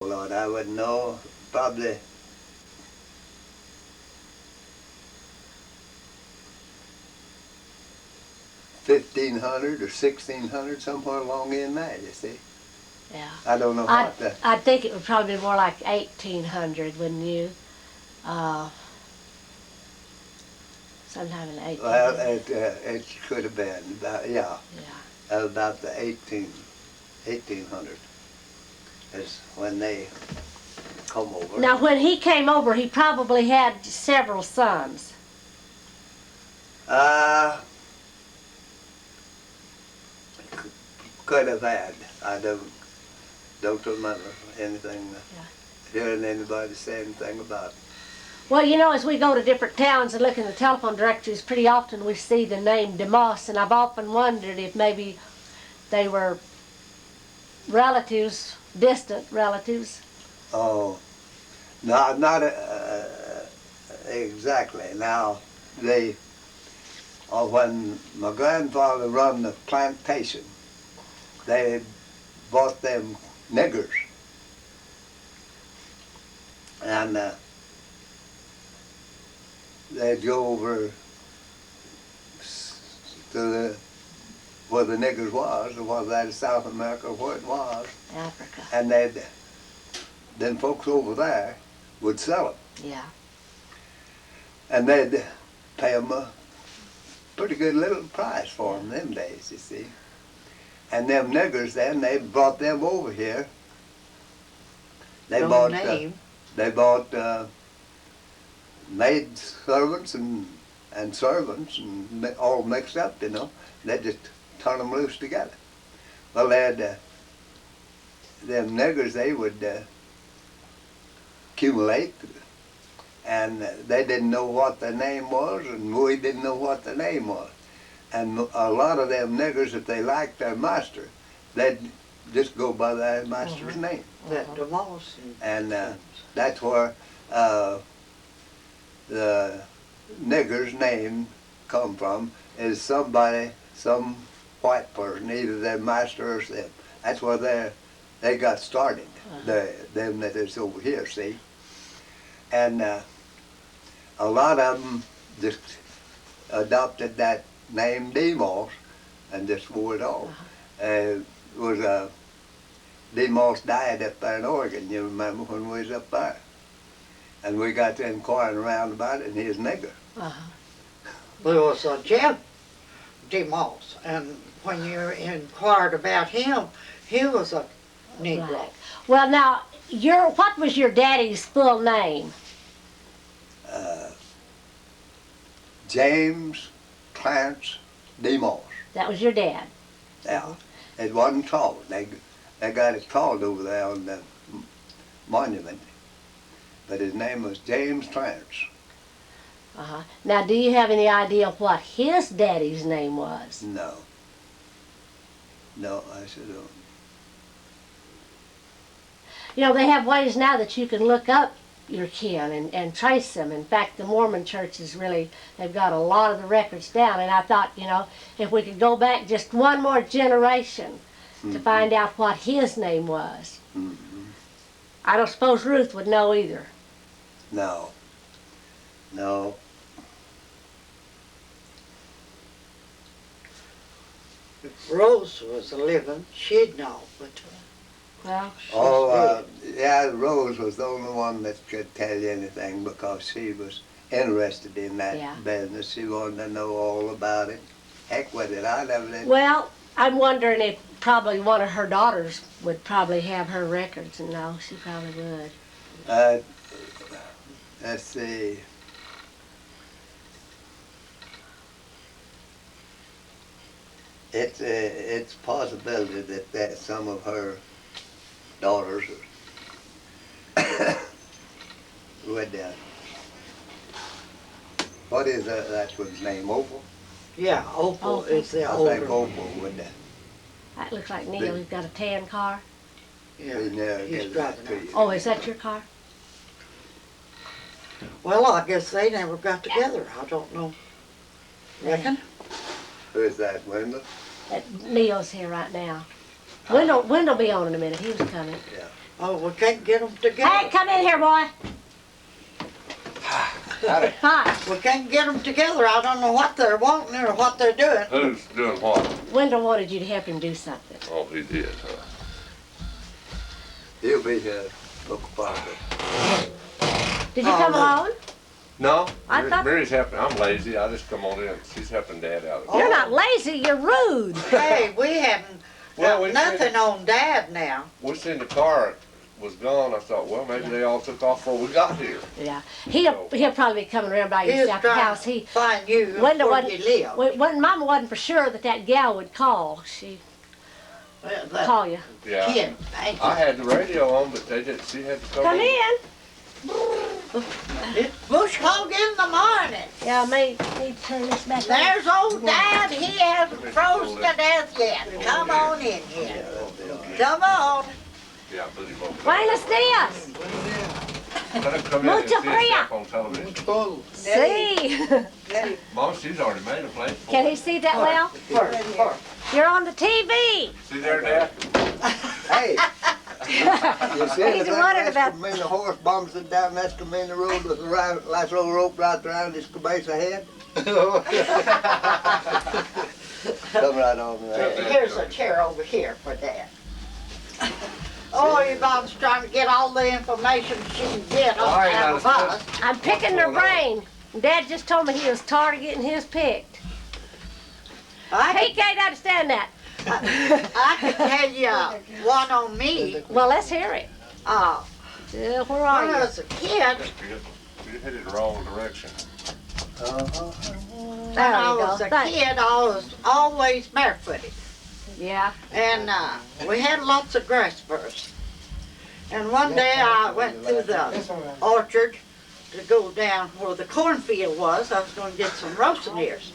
Lord, I wouldn't know. Probably 1500 or 1600, somewhere along in there, you see. Yeah. I don't know I what the... I think it would probably be more like 1800, wouldn't you? Sometime in the 1800s. Well, it could have been, about, yeah, Yeah. about the 1800 is when they come over. Now, when he came over, he probably had several sons. Could have had. I don't remember anything, hearing anybody say anything about it. Well, you know, as we go to different towns and look in the telephone directories, pretty often we see the name DeMoss, and I've often wondered if maybe they were relatives, distant relatives. Oh, no, not exactly. Now, when my grandfather run the plantation, they bought them niggers. And they'd go over to where the niggers was, or whether that is South America or where it was. Africa. And then folks over there would sell them. Yeah. And they'd pay them a pretty good little price for them them days, you see. And them niggers then, they brought them over here. They bought maid servants and servants and all mixed up, you know. They just turn them loose together. Well, they had them niggers, they would accumulate, and they didn't know what their name was, and we didn't know what their name was. And a lot of them niggers, if they liked their master, they'd just go by their master's name. That DeMoss. And that's where the nigger's name come from, is somebody, some white person, either their master or them. That's where they got started, them that is over here, see. And a lot of them just adopted that name DeMoss and just wore it off. DeMoss died up there in Oregon, you remember, when we was up there. And we got to inquiring around about it, and he was a nigger. There was a Jim DeMoss, and when you inquired about him, he was a Negro. Right. Well, now, what was your daddy's full name? James Clarence DeMoss. That was your dad? Yeah. It wasn't called. They got it called over there on the monument. But his name was James Clarence. Now, do you have any idea what his daddy's name was? No. No, I should don't. You know, they have ways now that you can look up your kin and trace them. In fact, the Mormon churches really, they've got a lot of the records down. And I thought, you know, if we could go back just one more generation to find out what his name was. I don't suppose Ruth would know either. No. No. If Rose was living, she'd know, but well, yeah, Rose was the only one that could tell you anything because she was interested in that business. She wanted to know all about it. Heck with it, I never did. Well, I'm wondering if probably one of her daughters would probably have her records. And no, she probably would. Let's see. It's a possibility that some of her daughters would. What is that one's name? Opal? yeah, Opal is the I older. think Opal would. That looks like Neil. He's got a tan car. Yeah, he's driving to it. you. Oh, is that your car? Well, I guess they never got together. I don't know. Reckon? Who is that, Wendell? Neil's here right now. Wendell be on in a minute. He was coming. Yeah. Oh, we can't get them together. Hey, come in here, boy. Howdy. Hi. We can't get them together. I don't know what they're wanting or what they're doing. Who's doing what? Wendell wanted you to help him do something. Oh, he did, huh? He'll be here. Look about it. Did you come no. alone? No, I thought- Mary's helping. I'm lazy. I just come on in. She's helping Dad out. You're not lazy, you're rude. Hey, we haven't Well, got we nothing on Dad now. We seen the car was gone. I thought, well, maybe they all took off before we got here. Yeah. He'll probably be coming around by He your was south the trying house. to find you Wendell where wasn't, you live. when Mama wasn't for sure that gal would call. She'd Well, that call you. Yeah. kid, thank I you. had the radio on, but they didn't. She had to come, Come in. It's bush hog in the morning. Yeah, I may need to turn this back on. There's old Dad. He hasn't froze to death yet. Come on in here. Come on. Yeah, I put him over. Buenos dias. Let him come in and Mucho see himself fria. on television. See. Mom, she's already made a plate for Can it. he see that well? You're on the TV. See there, Dad? Hey! You see He's the wondering about- Escamina horse bombs it down Escamina Road with a last old rope wrapped around his cabeza head? Come right on there. Here's a chair over here for Dad. Oh, your mom's trying to get all the information she can get out of us. I'm picking their brain. Dad just told me he was tired of getting his picked. He can't understand that. I can tell you one on me. Well, let's hear it. Uh, Where when are I you? was a kid, You hit it the wrong direction. Uh-huh. when There I you was go. a Thanks. kid, I was always barefooted. Yeah. And we had lots of grass burrs. And one day I went through the orchard to go down where the cornfield was. I was going to get some roasting ears.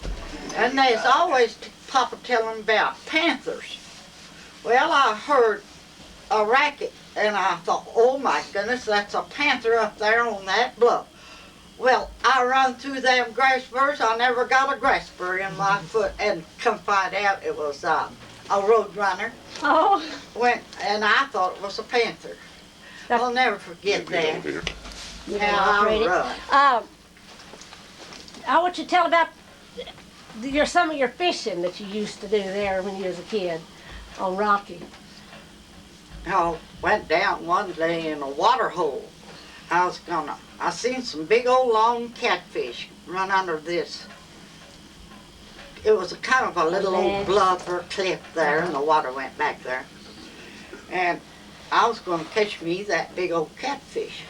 And there's always Papa telling about panthers. Well, I heard a racket and I thought, oh my goodness, that's a panther up there on that bluff. Well, I run through them grass burrs. I never got a grass burr in my foot, and come find out it was a road runner. Oh. Went and I thought it was a panther. I'll never forget that. Over here. You Now can operate I it. run. I want you to tell about some of your fishing that you used to do there when you was a kid on Rocky. I went down one day in a water hole. I seen some big old long catfish run under this. It was a kind of a little old bluff or cliff there, and the water went back there. And I was going to catch me that big old catfish.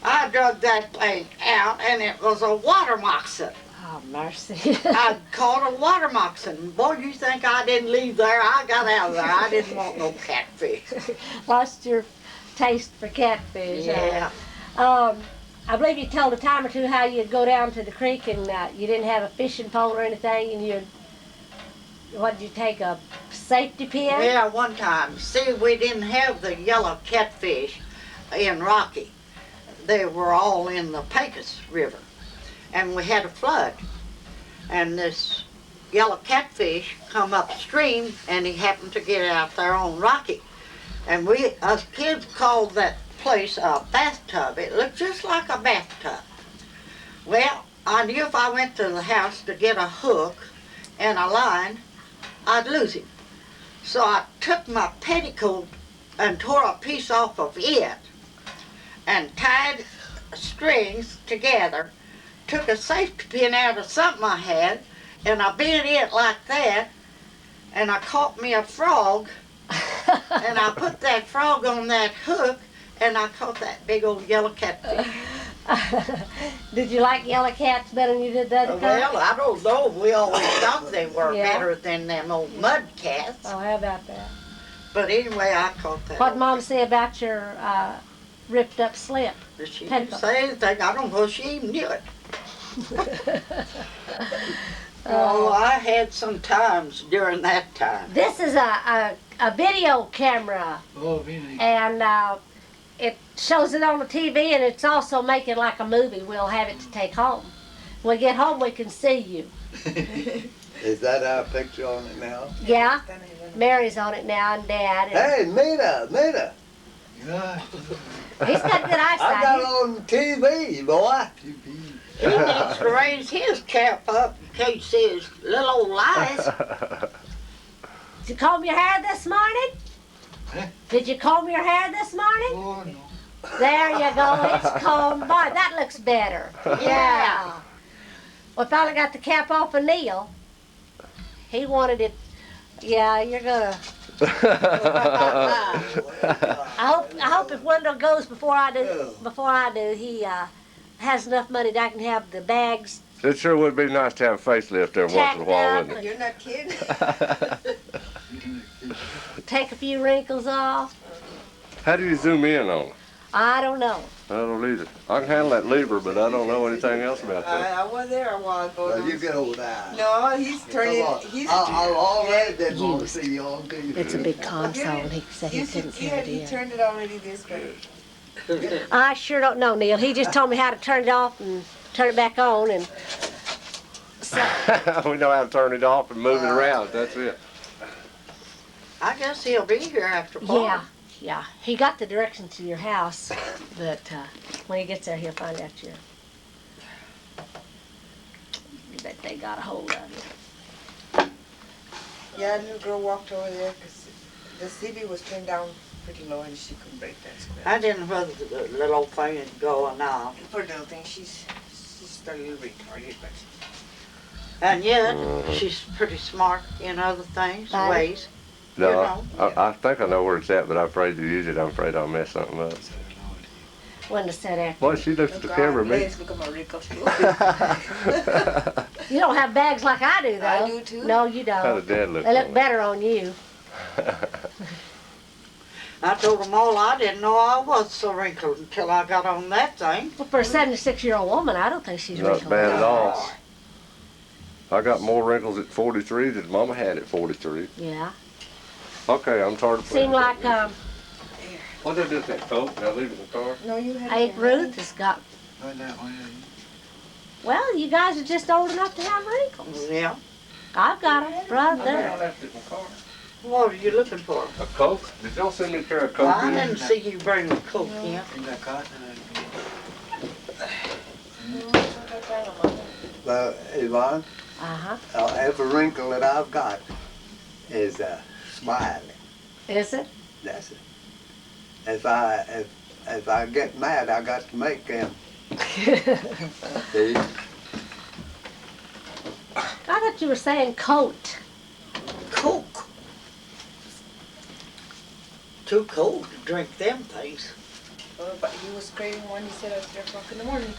I drug that thing out, and it was a water moccasin. Oh, mercy. I caught a water moccasin. Boy, you think I didn't leave there? I got out of there. I didn't want no catfish. Lost your taste for catfish. Yeah. I believe you told a time or two how you'd go down to the creek and you didn't have a fishing pole or anything, and what did you take, a safety pin? Yeah, one time. See, we didn't have the yellow catfish in Rocky. They were all in the Pecos River. And we had a flood. And this yellow catfish come upstream, and he happened to get out there on Rocky. And us kids called that place a bathtub. It looked just like a bathtub. Well, I knew if I went to the house to get a hook and a line, I'd lose him. So I took my petticoat and tore a piece off of it and tied strings together, took a safety pin out of something I had, and I bent it like that, and I caught me a frog, and I put that frog on that hook, and I caught that big old yellow catfish. Did you like yellow cats better than you did the other kind? Well, I don't know. We always thought they were Yeah. better than them old mud cats. Oh, how about that? But anyway, I caught that. What'd Mom say about your ripped up slip? She didn't petticoat? say anything. I don't know if she even knew it. Oh, I had some times during that time. This is a video camera, Oh, really? and it shows it on the TV, and it's also making like a movie. We'll have it to take home. When we get home, we can see you. Is that our picture on it now? Yeah, Mary's on it now, and Dad. And Hey, Mina, Yeah. He's got good I got eyesight. on TV, boy. He needs to raise his cap up in case his little old eyes. Did you comb your hair this morning? Huh? Did you comb your hair this morning? Oh, no. There you go. It's combed. Boy, that looks better. Yeah. Well, finally got the cap off of Neil. He wanted it. Yeah, you're gonna. I hope if Wendell goes before I do, he has enough money that I can have the bags It sure would be nice to have a facelift there once in a tacked while, up wouldn't and You're not kidding? take a few wrinkles off. it? How do you zoom in on it? I don't know. I don't either. I can handle that lever, but I don't know anything else about that. I was there a while ago. Well, you get over that. No, he's turning. Come on. He's. I already didn't want to see you on TV. It's a big console, and he said he You should couldn't see carry it. He it in. turned it already this way. I sure don't know, Neil. He just told me how to turn it off and turn it back on, and so We know how to turn it off and move it around. That's it. I guess he'll be here after fall. yeah. He got the directions to your house, but when he gets there, he'll find out you bet they got a hold of you. Yeah, a little girl walked over there because the CD was turned down pretty low and she couldn't break that square. I didn't know whether the little old thing is going on. Poor little thing, she's a little retarded, but And yet, she's pretty smart in other things, Right. ways. No, I think I know where it's at, but I'm afraid to use it. I'm afraid I'll mess something up. Wendell said after. Boy, she looks at the camera, man. Look at my wrinkles. You don't have bags like I do, though. I do too. No, you How don't. does Dad look? They on look it? better on you. I told them all I didn't know I was so wrinkled until I got on that thing. Well, for a 76-year-old woman, I don't think she's Not wrinkled. bad at all. I got more wrinkles at 43 than Mama had at 43. Yeah. Okay, I'm tired of playing. Seemed like What did I do with that coat? Did I leave it in the car? No, you had Aunt Ruth has got. Right that way. Well, you guys are just old enough to have wrinkles. Yeah. I've got them right I there. left it in the car. What are you looking for? A Coke? Did y'all send me a pair of Coke? I didn't see you bring a Coke in. In that cotton. Well, Yvonne, Uh-huh. every wrinkle that I've got is smiling. Is it? That's it. If I get mad, I got to make them. See? I thought you were saying coat. Coke. Too cold to drink them things. But he was craving one. He said at 3 o'clock in the morning.